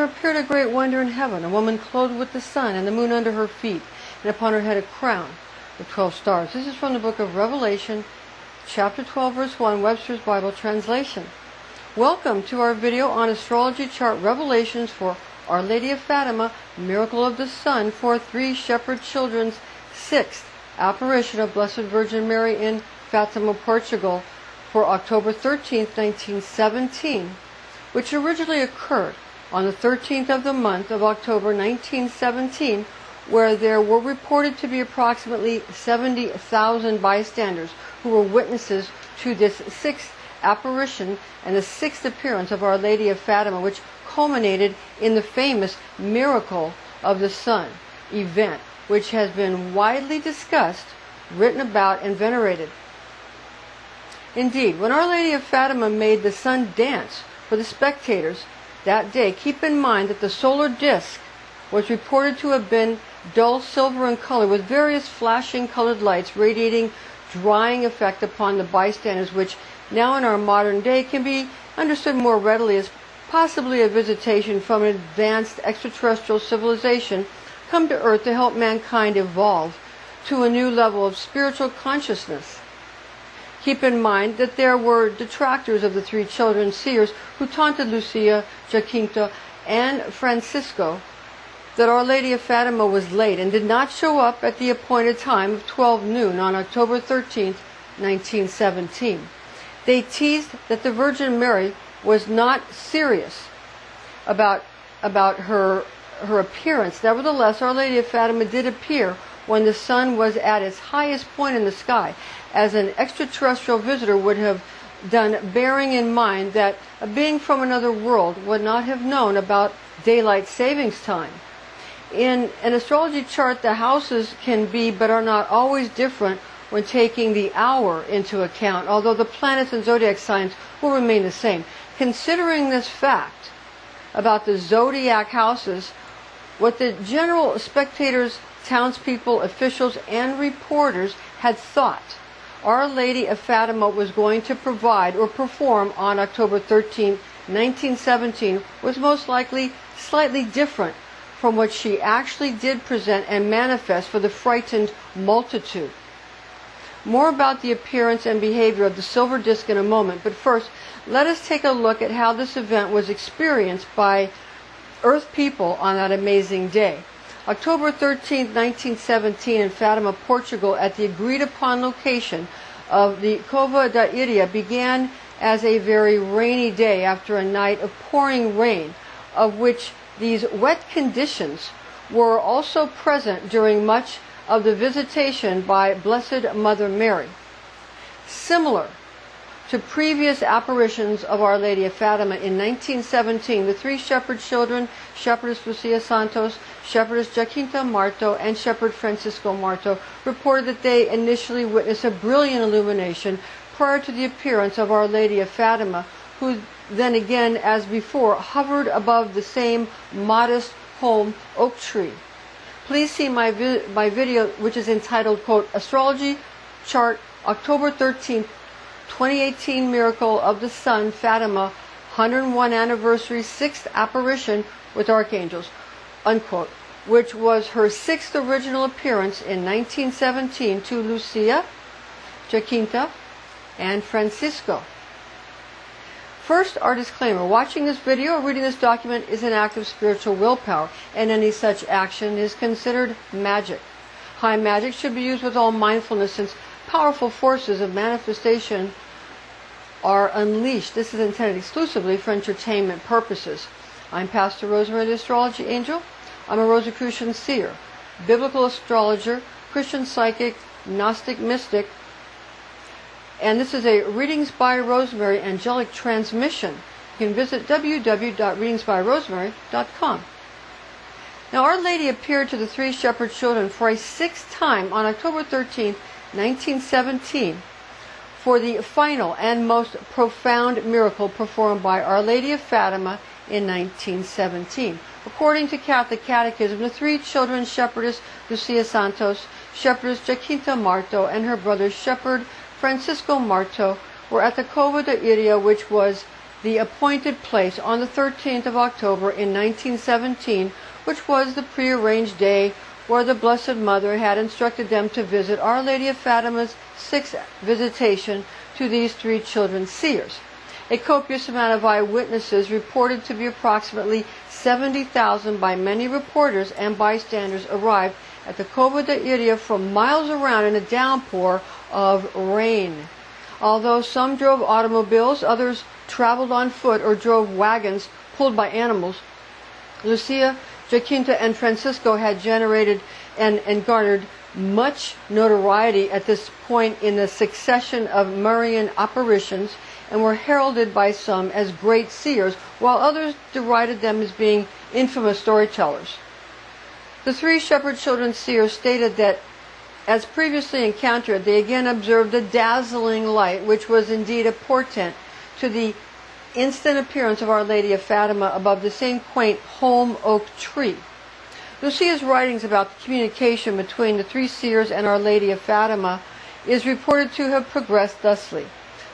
there appeared a great wonder in heaven, a woman clothed with the sun and the moon under her feet, and upon her head a crown with 12 stars. This is from the book of Revelation, chapter 12, verse 1, Webster's Bible translation. Welcome to our video on astrology chart revelations for Our Lady of Fatima, Miracle of the Sun, for 3 shepherd children's 6th apparition of Blessed Virgin Mary in Fatima, Portugal, for October 13th, 1917, which originally occurred on the 13th of the month of October 1917, where there were reported to be approximately 70,000 bystanders who were witnesses to this 6th apparition and the 6th appearance of Our Lady of Fatima, which culminated in the famous Miracle of the Sun event, which has been widely discussed, written about, and venerated. Indeed, when Our Lady of Fatima made the sun dance for the spectators that day, keep in mind that the solar disk was reported to have been dull silver in color with various flashing colored lights radiating drying effect upon the bystanders, which now in our modern day can be understood more readily as possibly a visitation from an advanced extraterrestrial civilization come to Earth to help mankind evolve to a new level of spiritual consciousness. Keep in mind that there were detractors of the 3 children seers who taunted Lucia, Jacinta, and Francisco that Our Lady of Fatima was late and did not show up at the appointed time of 12 noon on October 13th, 1917. They teased that the Virgin Mary was not serious about her appearance. Nevertheless, Our Lady of Fatima did appear when the sun was at its highest point in the sky, as an extraterrestrial visitor would have done, bearing in mind that a being from another world would not have known about daylight savings time. In an astrology chart, the houses can be but are not always different when taking the hour into account, although the planets and zodiac signs will remain the same. Considering this fact about the zodiac houses, what the general spectators, townspeople, officials, and reporters had thought Our Lady of Fatima was going to provide or perform on October 13, 1917 was most likely slightly different from what she actually did present and manifest for the frightened multitude. More about the appearance and behavior of the silver disc in a moment, but first, let us take a look at how this event was experienced by Earth people on that amazing day. October 13, 1917 in Fatima, Portugal, at the agreed-upon location of the Cova da Iria, began as a very rainy day after a night of pouring rain, of which these wet conditions were also present during much of the visitation by Blessed Mother Mary. Similar to previous apparitions of Our Lady of Fatima in 1917, the 3 shepherd children, Shepherdess Lucia Santos, Shepherdess Jacinta Marto, and Shepherd Francisco Marto, reported that they initially witnessed a brilliant illumination prior to the appearance of Our Lady of Fatima, who then again, as before, hovered above the same modest home oak tree. Please see my video, which is entitled, quote, Astrology Chart October 13th, 2018 Miracle of the Sun, Fatima, 101 Anniversary, 6th Apparition with Archangels, unquote, which was her 6th original appearance in 1917 to Lucia, Jacinta, and Francisco. First, our disclaimer. Watching this video or reading this document is an act of spiritual willpower, and any such action is considered magic. High magic should be used with all mindfulness, since powerful forces of manifestation are unleashed. This is intended exclusively for entertainment purposes. I'm Pastor Rosemary, the Astrology Angel. I'm a Rosicrucian seer, biblical astrologer, Christian psychic, Gnostic mystic, and this is a Readings by Rosemary angelic transmission. You can visit www.readingsbyrosemary.com. Now, Our Lady appeared to the 3 shepherd children for a 6th time on October 13, 1917, for the final and most profound miracle performed by Our Lady of Fatima in 1917. According to Catholic Catechism, the 3 children, Shepherdess Lucia Santos, Shepherdess Jacinta Marto, and her brother Shepherd Francisco Marto, were at the Cova da Iria, which was the appointed place on the 13th of October in 1917, which was the prearranged day where the Blessed Mother had instructed them to visit Our Lady of Fatima's sixth visitation to these three children seers. A copious amount of eyewitnesses, reported to be approximately 70,000 by many reporters and bystanders, arrived at the Cova de Iria from miles around in a downpour of rain. Although some drove automobiles, others traveled on foot or drove wagons pulled by animals. Lucia, Jacinta, and Francisco had generated and garnered much notoriety at this point in the succession of Marian apparitions, and were heralded by some as great seers, while others derided them as being infamous storytellers. The three shepherd children seers stated that, as previously encountered, they again observed a dazzling light, which was indeed a portent to the instant appearance of Our Lady of Fatima above the same quaint holm oak tree. Lucia's writings about the communication between the three seers and Our Lady of Fatima is reported to have progressed thusly.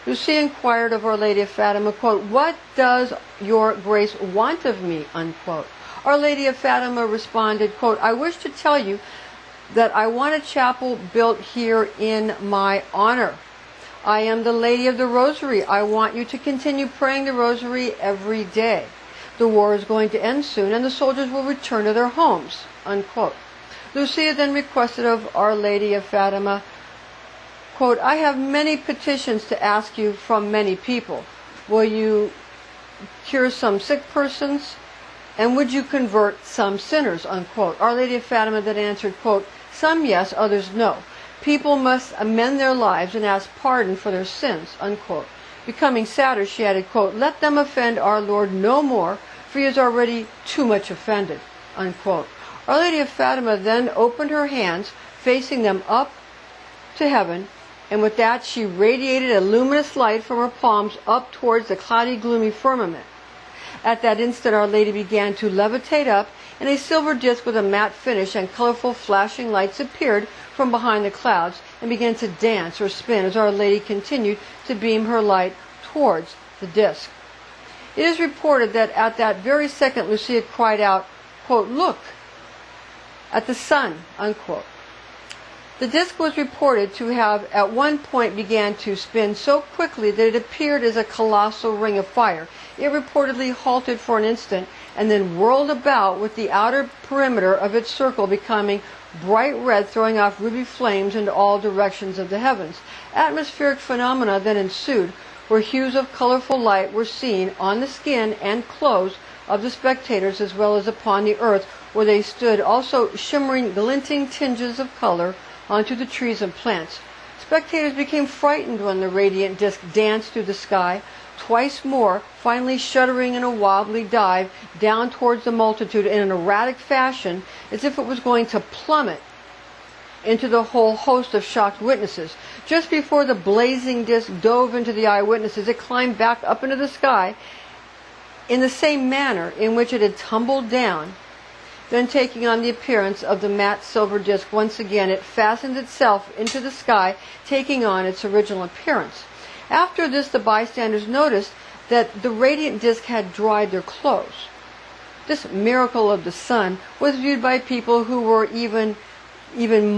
Lucia inquired of Our Lady of Fatima, quote, "What does your grace want of me?" unquote. Our Lady of Fatima responded, quote, "I wish to tell you that I want a chapel built here in my honor. I am the Lady of the Rosary. I want you to continue praying the Rosary every day. The war is going to end soon, and the soldiers will return to their homes," unquote. Lucia then requested of Our Lady of Fatima, quote, "I have many petitions to ask you from many people. Will you cure some sick persons? And would you convert some sinners?" unquote. Our Lady of Fatima then answered, quote, "Some yes, others no. People must amend their lives and ask pardon for their sins," unquote. Becoming sadder, she added, quote, "Let them offend our Lord no more, for he is already too much offended," unquote. Our Lady of Fatima then opened her hands, facing them up to heaven, and with that she radiated a luminous light from her palms up towards the cloudy, gloomy firmament. At that instant, Our Lady began to levitate up, and a silver disc with a matte finish and colorful flashing lights appeared from behind the clouds and began to dance or spin as Our Lady continued to beam her light towards the disc. It is reported that at that very second, Lucia cried out, quote, "Look at the sun," unquote. The disc was reported to have at one point began to spin so quickly that it appeared as a colossal ring of fire. It reportedly halted for an instant and then whirled about, with the outer perimeter of its circle becoming bright red, throwing off ruby flames into all directions of the heavens. Atmospheric phenomena then ensued, where hues of colorful light were seen on the skin and clothes of the spectators as well as upon the earth where they stood, also shimmering, glinting tinges of color onto the trees and plants. Spectators became frightened when the radiant disc danced through the sky, twice more, finally shuddering in a wobbly dive down towards the multitude in an erratic fashion, as if it was going to plummet into the whole host of shocked witnesses. Just before the blazing disc dove into the eyewitnesses, it climbed back up into the sky in the same manner in which it had tumbled down. Then, taking on the appearance of the matte silver disc, once again it fastened itself into the sky, taking on its original appearance. After this, the bystanders noticed that the radiant disc had dried their clothes. This miracle of the sun was viewed by people who were even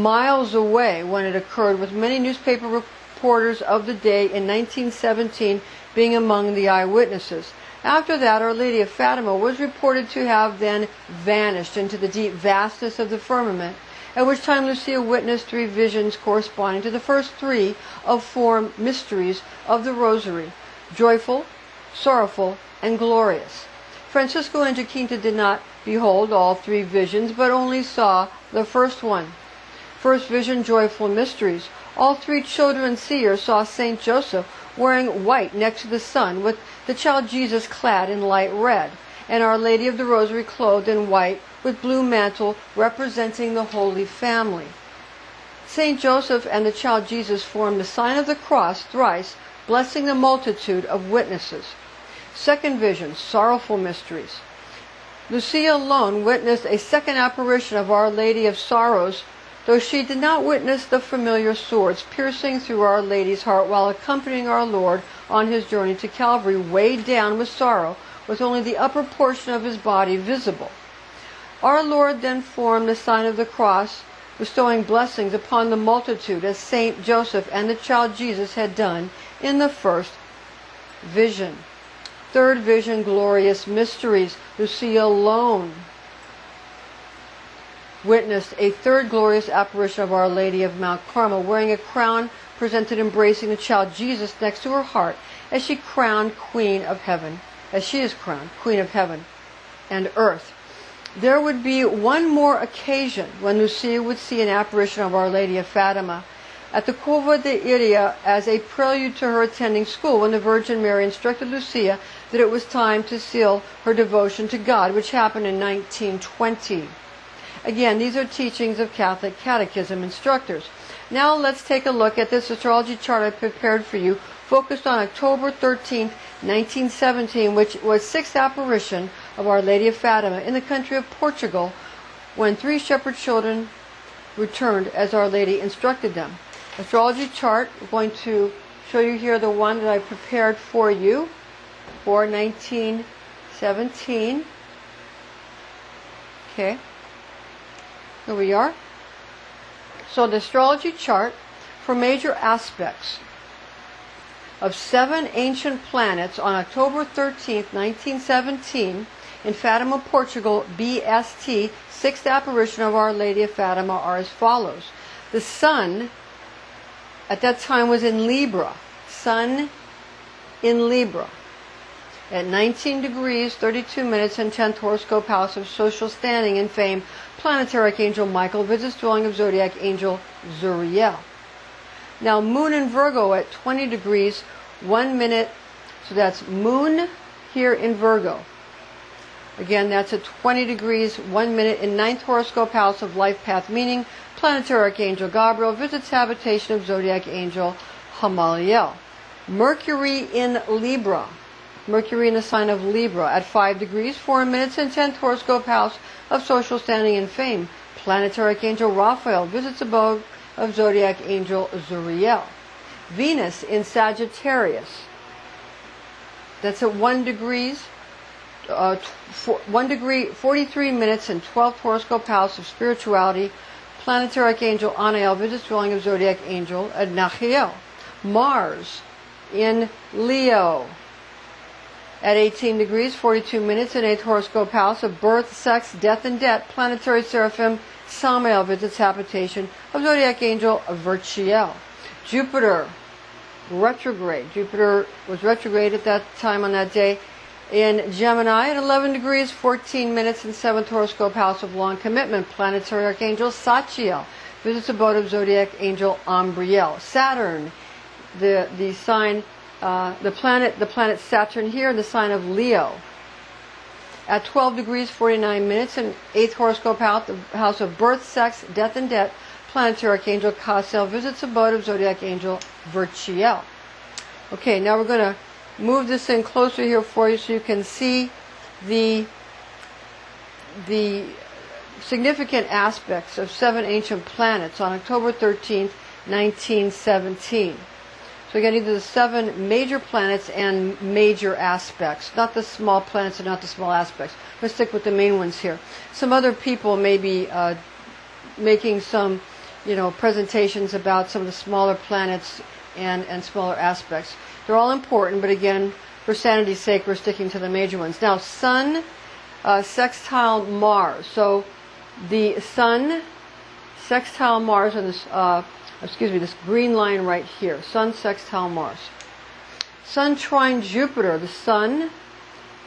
miles away when it occurred, with many newspaper reporters of the day in 1917 being among the eyewitnesses. After that, Our Lady of Fatima was reported to have then vanished into the deep vastness of the firmament, at which time Lucia witnessed three visions corresponding to the first three of four mysteries of the Rosary: joyful, sorrowful, and glorious. Francisco and Jacinta did not behold all three visions, but only saw the first one. First vision, joyful mysteries. All three children seers saw Saint Joseph wearing white next to the sun, with the child Jesus clad in light red, and Our Lady of the Rosary clothed in white with blue mantle representing the Holy Family. Saint Joseph and the child Jesus formed the sign of the cross thrice, blessing the multitude of witnesses. Second vision, sorrowful mysteries. Lucia alone witnessed a second apparition of Our Lady of Sorrows, though she did not witness the familiar swords piercing through Our Lady's heart while accompanying our Lord on his journey to Calvary, weighed down with sorrow, with only the upper portion of his body visible. Our Lord then formed the sign of the cross, bestowing blessings upon the multitude, as Saint Joseph and the child Jesus had done in the first vision. Third vision, glorious mysteries. Lucia alone witnessed a third glorious apparition of Our Lady of Mount Carmel, wearing a crown presented embracing the child Jesus next to her heart, as she crowned Queen of Heaven, as she is crowned Queen of Heaven and Earth. There would be one more occasion when Lucia would see an apparition of Our Lady of Fatima at the Cova de Iria as a prelude to her attending school, when the Virgin Mary instructed Lucia that it was time to seal her devotion to God, which happened in 1920. Again, these are teachings of Catholic Catechism instructors. Now let's take a look at this astrology chart I prepared for you, focused on October 13th, 1917, which was sixth apparition of Our Lady of Fatima in the country of Portugal, when 3 shepherd children returned as Our Lady instructed them. Astrology chart, I'm going to show you here the one that I prepared for you for 1917. Okay, here we are. So the astrology chart for major aspects of 7 ancient planets on October 13th, 1917 in Fatima, Portugal, BST, sixth apparition of Our Lady of Fatima, are as follows. The Sun at that time was in Libra. Sun in Libra at 19 degrees, 32 minutes, and 10th horoscope house of social standing and fame. Planetary archangel Michael visits dwelling of zodiac angel Zuriel. Now Moon in Virgo at 20 degrees, 1 minute, so that's Moon here in Virgo. Again, that's at 20 degrees, 1 minute in 9th horoscope house of life path meaning. Planetary archangel Gabriel visits habitation of zodiac angel Hamaliel. Mercury in Libra. Mercury in the sign of Libra at 5 degrees, 4 minutes in 10th horoscope house of social standing and fame. Planetary archangel Raphael visits abode of zodiac angel Zuriel. Venus in Sagittarius. That's at 1 degree, 43 minutes in 12th horoscope house of spirituality. Planetary archangel Anael visits dwelling of zodiac angel Nachiel. Mars in Leo at 18 degrees, 42 minutes in 8th horoscope house of birth, sex, death, and debt. Planetary seraphim Samael visits habitation of zodiac angel Virchiel. Jupiter retrograde. Jupiter was retrograde at that time on that day in Gemini at 11 degrees, 14 minutes in 7th horoscope house of long commitment. Planetary archangel Sachiel visits abode of zodiac angel Umbriel. Saturn, the sign, the planet Saturn here in the sign of Leo at 12 degrees, 49 minutes in 8th horoscope house, the house of birth, sex, death, and debt. Planetary archangel Cassiel visits abode of zodiac angel Virchiel. Okay, now we're going to move this in closer here for you so you can see the significant aspects of 7 ancient planets on October 13th, 1917. So again, either the 7 major planets and major aspects, not the small planets and not the small aspects. Let's stick with the main ones here. Some other people may be making some, presentations about some of the smaller planets and smaller aspects. They're all important, but again, for sanity's sake, we're sticking to the major ones. Now, Sun sextile Mars. So the Sun sextile Mars on this, this green line right here. Sun sextile Mars. Sun trine Jupiter. The Sun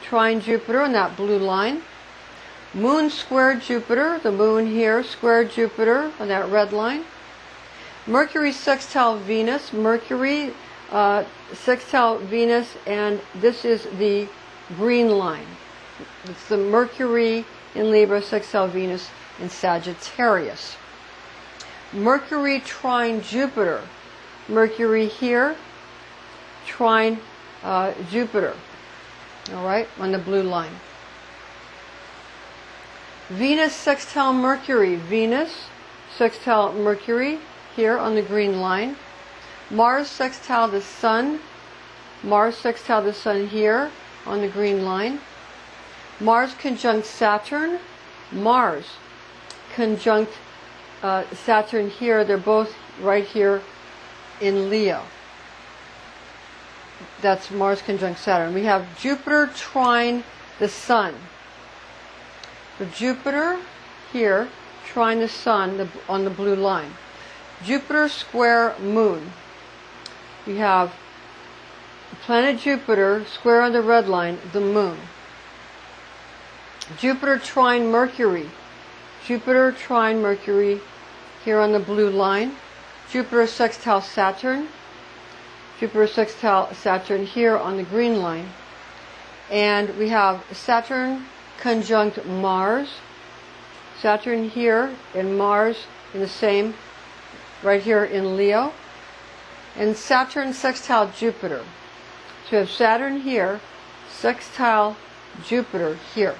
trine Jupiter on that blue line. Moon square Jupiter. The Moon here square Jupiter on that red line. Mercury sextile Venus. Mercury sextile Venus, and this is the green line. It's the Mercury in Libra sextile Venus in Sagittarius. Mercury trine Jupiter. Mercury here, trine Jupiter. All right, on the blue line. Venus sextile Mercury. Venus sextile Mercury here on the green line. Mars sextile the Sun. Mars sextile the Sun here on the green line. Mars conjunct Saturn. Mars conjunct Saturn here. They're both right here in Leo. That's Mars conjunct Saturn. We have Jupiter trine the Sun. So Jupiter here trine the Sun on the blue line. Jupiter square Moon. We have the planet Jupiter square on the red line, the Moon. Jupiter trine Mercury. Jupiter trine Mercury here on the blue line. Jupiter sextile Saturn. Jupiter sextile Saturn here on the green line. And we have Saturn conjunct Mars. Saturn here and Mars in the same, right here in Leo. And Saturn sextile Jupiter. So we have Saturn here, sextile Jupiter here.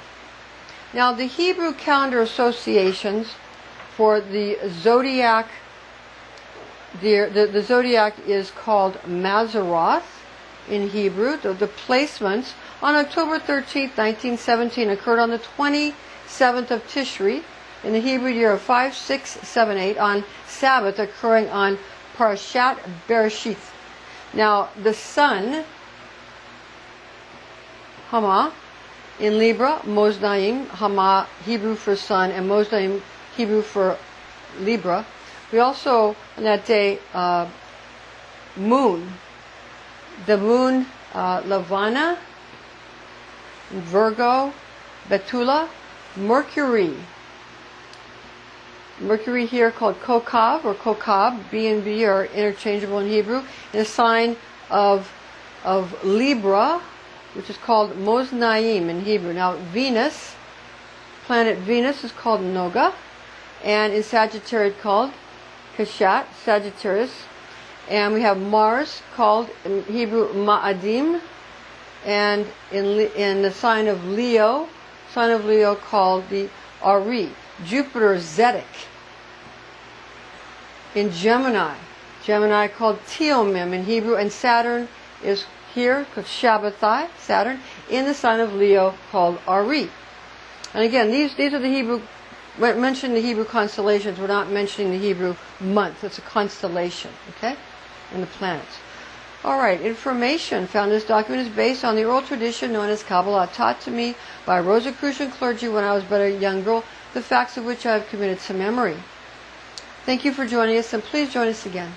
Now the Hebrew calendar associations for the zodiac, the zodiac is called Mazaroth in Hebrew. The placements on October 13th, 1917 occurred on the 27th of Tishri in the Hebrew year of 5678 on Sabbath, occurring on Parashat Bereshith. Now the Sun, Hama, in Libra, Moznaim, Hama, Hebrew for Sun, and Moznaim, Hebrew for Libra. We also, on that day, Moon. The Moon, Lavana, Virgo, Betula, Mercury. Mercury here called Kokav or Kokab, B and B are interchangeable in Hebrew, in a sign of Libra, which is called Moznaim in Hebrew. Now Venus, planet Venus is called Noga, and in Sagittarius called Kashat, Sagittarius. And we have Mars called in Hebrew Ma'adim, and in the sign of Leo called the Ari. Jupiter Zedek. In Gemini called Teomim in Hebrew, and Saturn is here called Shabbatai, Saturn, in the sign of Leo called Ari. And again, these are the Hebrew, when mentioning the Hebrew constellations, we're not mentioning the Hebrew month. It's a constellation, okay, and the planets. All right, information found in this document is based on the oral tradition known as Kabbalah, taught to me by Rosicrucian clergy when I was but a young girl, the facts of which I have committed to memory. Thank you for joining us, and please join us again.